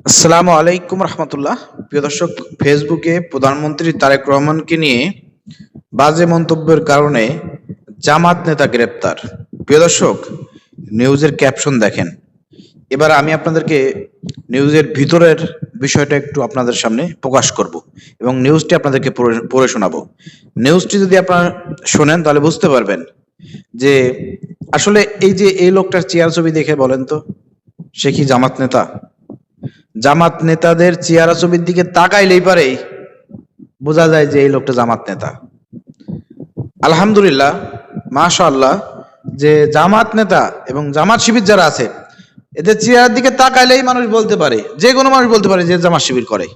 আসসালামু আলাইকুম রহমতুল্লাহ। প্রিয় দর্শক, ফেসবুকে প্রধানমন্ত্রী তারেক রহমানকে নিয়ে বাজে মন্তব্যের কারণে জামাত নেতা গ্রেপ্তার। প্রিয় দর্শক, নিউজের ক্যাপশন দেখেন। এবার আমি আপনাদেরকে নিউজের ভিতরের বিষয়টা একটু আপনাদের সামনে প্রকাশ করব এবং নিউজটি আপনাদেরকে পড়ে শোনাবো। নিউজটি যদি আপনারা শোনেন তাহলে বুঝতে পারবেন যে আসলে এই লোকটার চেয়ার ছবি দেখে বলেন তো, সে কি জামাত নেতা? জামাত নেতাদের চেহারা ছবির দিকে তাকাইলেই পারে বোঝা যায় যে এই লোকটা জামাত নেতা। আলহামদুলিল্লাহ, মাশাআল্লাহ, যে জামাত নেতা এবং জামাত শিবির যারা আছে এদের চেহারার দিকে তাকাইলেই মানুষ বলতে পারে, যে কোনো মানুষ বলতে পারে যে জামাত শিবির করে।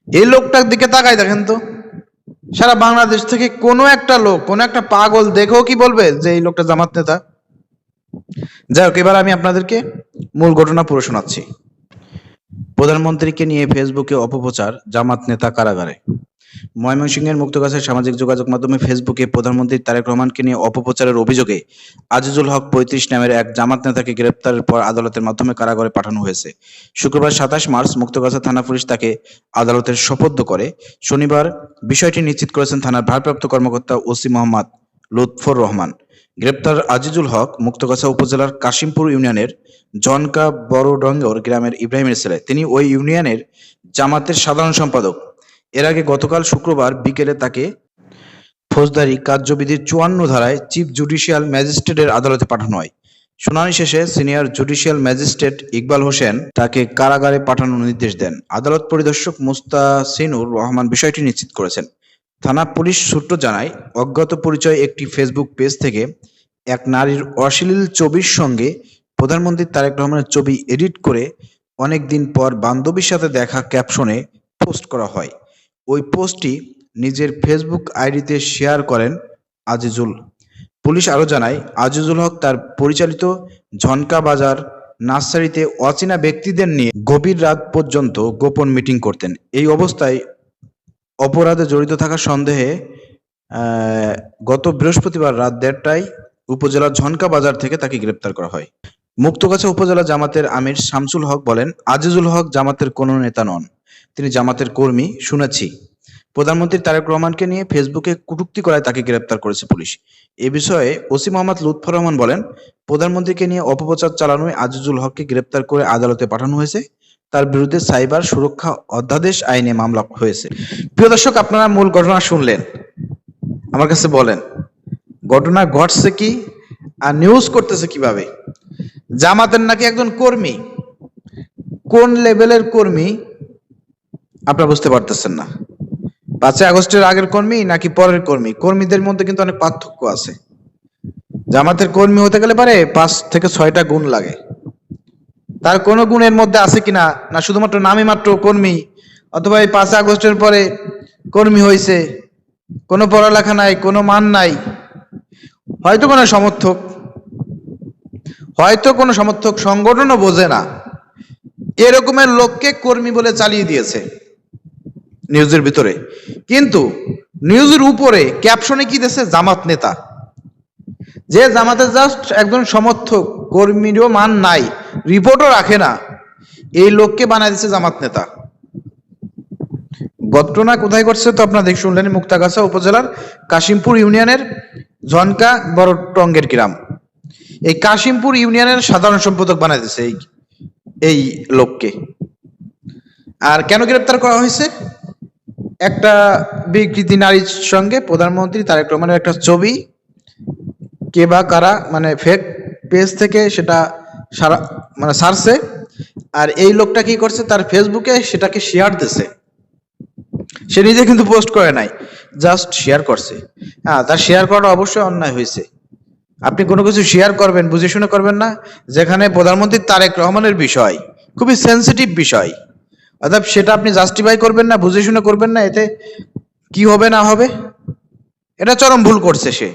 এই লোকটার দিকে তাকাই দেখেন তো, সারা বাংলাদেশ থেকে কোনো একটা লোক, কোনো একটা পাগল দেখেও কি বলবে যে এই লোকটা জামাত নেতা? যাই হোক, এবার আমি আপনাদেরকে মূল ঘটনা পড়ে শোনাচ্ছি। প্রধানমন্ত্রীকে নিয়ে ফেসবুকে অপপ্রচার, জামাত নেতা কারাগারে। ময়মনসিংহের মুক্তগাছার সামাজিক যোগাযোগ মাধ্যমে ফেসবুকে প্রধানমন্ত্রী তারেক রহমানকে নিয়ে অপপ্রচারের অভিযোগে আজিজুল হক ৩৫ নামের এক জামাত নেতাকে গ্রেপ্তারের পর আদালতের মাধ্যমে কারাগারে পাঠানো হয়েছে। শুক্রবার ২৭ মার্চ মুক্তগাছা থানা পুলিশ তাকে আদালতের সোপর্দ করে। শনিবার বিষয়টি নিশ্চিত করেছেন থানার ভারপ্রাপ্ত কর্মকর্তা ওসি মোহাম্মদ লুৎফর রহমান। গ্রেপ্তার আজিজুল হক মুক্তগাছা উপজেলার কাশিমপুর ইউনিয়নের জনকা বড়ডঙ্গর গ্রামের ইব্রাহিমের ছেলে। তিনি ওই ইউনিয়নের জামাতের সাধারণ সম্পাদক। এর আগে গতকাল শুক্রবার বিকেলে তাকে ফৌজদারি কার্যবিধির ৫৪ ধারায় চিফ জুডিশিয়াল ম্যাজিস্ট্রেটের আদালতে পাঠানো হয়। শুনানি শেষে senior judicial magistrate Iqbal Hossain তাকে কারাগারে পাঠানোর নির্দেশ দেন। আদালত পরিদর্শক মুস্তাসিনুর রহমান বিষয়টি নিশ্চিত করেছেন। থানা পুলিশ সূত্র জানায়, অজ্ঞাত পরিচয় একটি ফেসবুক পেজ থেকে এক নারীর অশ্লীল ছবির সঙ্গে প্রধানমন্ত্রী তারেক রহমানের ছবি এডিট করে অনেক দিন পর বান্ধবীর সাথে দেখা ক্যাপশনে পোস্ট করা হয়। ওই পোস্টটি নিজের ফেসবুক আইডিতে শেয়ার করেন আজিজুল। পুলিশ আরও জানায়, আজিজুল হক তার পরিচালিত ঝনকা বাজার নার্সারিতে অচেনা ব্যক্তিদের নিয়ে গভীর রাত পর্যন্ত গোপন মিটিং করতেন। এই অবস্থায় অপরাধে জড়িত থাকার সন্দেহে গত বৃহস্পতিবার রাত ১:৩০টায় উপজেলার ঝনকা বাজার থেকে তাকে গ্রেপ্তার করা হয়। মুক্তগাছা উপজেলা জামাতের আমির শামসুল হক বলেন, আজিজুল হক জামাতের কোনো নেতা নন, তিনি জামাতের কর্মী। শুনেছি প্রধানমন্ত্রী তারেক রহমানকে নিয়ে ফেসবুকে কটূক্তি করায় তাকে গ্রেপ্তার করেছে পুলিশ। এ বিষয়ে ওসি মোহাম্মদ লুৎফর রহমান বলেন, প্রধানমন্ত্রীকে নিয়ে অপপ্রচার চালানোয় আজিজুল হককে গ্রেপ্তার করে আদালতে পাঠানো হয়েছে। তার বিরুদ্ধে সাইবার সুরক্ষা অধ্যাদেশ আইনে মামলা হয়েছে। প্রিয় দর্শক, আপনারা মূল ঘটনা শুনলেন। আমার কাছে বলেন, ঘটনা ঘটছে কি আর নিউজ করতেছে কিভাবে? জামাতের নাকি একজন কর্মী, কোন লেভেলের কর্মী আপনারা বুঝতে পারতেছেন না। ৫ই আগস্টের আগের কর্মী নাকি পরের কর্মী? কর্মীদের মধ্যে কিন্তু অনেক পার্থক্য আছে। জামাতের কর্মী হতে গেলে পারে ৫ থেকে ৬টা গুণ লাগে। তার কোনো গুণের মধ্যে আছে কিনা, না শুধুমাত্র নামে মাত্র কর্মী, অথবা এই ৫ই আগস্টের পরে কর্মী হয়েছে, কোনো পড়ালেখা নাই, কোনো মান নাই, হয়তো কোনো সমর্থক সংগঠনও বোঝে না, এরকমের লোককে কর্মী বলে চালিয়ে দিয়েছে নিউজের ভিতরে। কিন্তু নিউজের উপরে ক্যাপশনে কি দিয়েছে? জামাত নেতা। যে জামাতের জাস্ট একজন সমর্থক, কর্মীরও মান নাই, রিপোর্টও রাখে না, এই লোককে বানাই দিচ্ছে জামাত নেতা। ঘটনা কোথায় ঘটছে তো আপনারা শুনলেন, মুক্তাগাছা উপজেলার কাশিমপুর ইউনিয়নের ঝনকা বড়টঙ্গের গ্রাম। এই কাশিমপুর ইউনিয়নের সাধারণ সম্পাদক বানাই দিচ্ছে এই লোককে। আর কেন গ্রেপ্তার করা হয়েছে? একটা বিকৃতি নারীর সঙ্গে প্রধানমন্ত্রী তারেক রহমানের একটা ছবি কে বা কারা ফেক পেজ থেকে সেটা সারা সারছে, আর এই লোকটা কি করছে, তার ফেসবুকে সেটাকে শেয়ার দিছে। সে নিজে কিন্তু পোস্ট করে নাই, জাস্ট শেয়ার করছে। হ্যাঁ, তার শেয়ার করাটা অবশ্যই অন্যায় হয়েছে। আপনি কোনো কিছু শেয়ার করবেন, বুঝে শুনে করবেন না, যেখানে প্রধানমন্ত্রী তারেক রহমানের বিষয়, খুবই সেন্সিটিভ বিষয়, অর্থাৎ সেটা আপনি জাস্টিফাই করবেন না, বুঝে শুনে করবেন না। এতে কি হবে না হবে, এটা চরম ভুল করছে সে।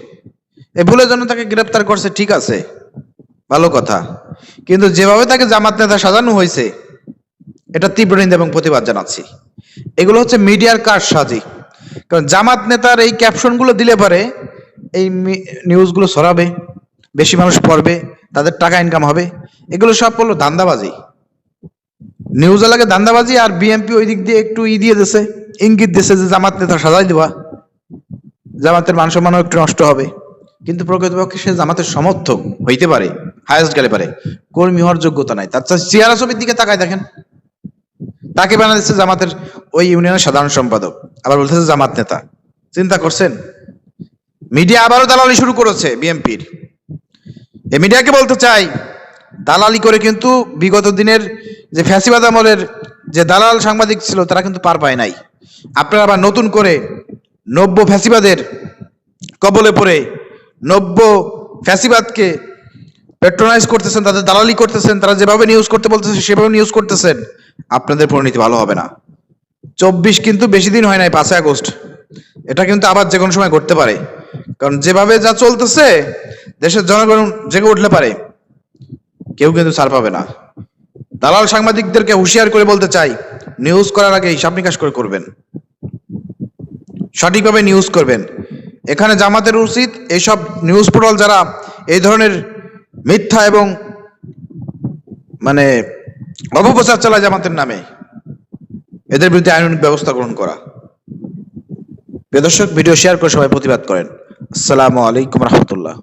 এই ভুলের জন্য তাকে গ্রেপ্তার করছে, ঠিক আছে, ভালো কথা। কিন্তু যেভাবে তাকে জামাত নেতা সাজানো হয়েছে, এটা তীব্র নিন্দা এবং প্রতিবাদ জানাচ্ছি। এগুলো হচ্ছে মিডিয়ার কারসাজি। কারণ জামাত নেতার এই ক্যাপশনগুলো দিলে পারে এই নিউজগুলো ছড়াবে, বেশি মানুষ পড়বে, তাদের টাকা ইনকাম হবে। এগুলো সব হলো ধান্দাবাজি। নিউজ লাগে ধান্দাবাজি, আর বিএনপি ওই দিক দিয়ে একটু দিয়ে দিছে, ইঙ্গিত দিছে যে জামাত নেতা সাজাই দেওয়া, জামাতের মান সম্মানও একটু নষ্ট হবে। কিন্তু প্রকৃতপক্ষে সে জামাতের সমর্থক হইতে পারে, হায়েস্ট গেলে পারে, কর্মী হওয়ার যোগ্যতা নাই। তার চেহারা ছবির দিকে তাকায় দেখেন, তাকে বানা দিচ্ছে জামাতের ওই ইউনিয়নের সাধারণ সম্পাদক, আবার বলতেছে জামাত নেতা। চিন্তা করছেন? মিডিয়া আবারও দালালি শুরু করেছে বিএনপির। এই মিডিয়াকে বলতে চাই, দালালি করে কিন্তু বিগত দিনের যে ফ্যাসিবাদ আমলের যে দালাল সাংবাদিক ছিল তারা কিন্তু পার পায় নাই। আপনারা আবার নতুন করে নব্য ফ্যাসিবাদের কবলে পড়ে নব্য ফ্যাসিবাদকে পেট্রোনাইজ করতেছেন, তাদের দালালি করতেছেন, তারা যেভাবে নিউজ করতে বলতেছে সেভাবে নিউজ করতেছেন। আপনাদের পরিণতি ভালো হবে না। 24 কিন্তু বেশি দিন হয় নাই, 5 আগস্ট। এটা কিন্তু আবার যে কোনো সময় ঘটতে পারে, কারণ যেভাবে যা চলতেছে দেশের জনগণ জেগে উঠলে পারে, কেউ কিন্তু ছাড় পাবে না। দালাল সাংবাদিকদেরকে হুঁশিয়ার করে বলতে চাই, নিউজ করার আগে হিসাব নিকাশ করে করবেন, সঠিকভাবে নিউজ করবেন। এখানে জামাতের উচিত এইসব নিউজ পোর্টাল যারা এই ধরনের মিথ্যা এবং মানে অপপ্রচার চালায় জামাতের নামে, এদের বিরুদ্ধে আইনানুগ ব্যবস্থা গ্রহণ করা। প্রিয় দর্শক, ভিডিও শেয়ার করে সবাই প্রতিবাদ করেন। আসসালামু আলাইকুম রহমতুল্লাহ।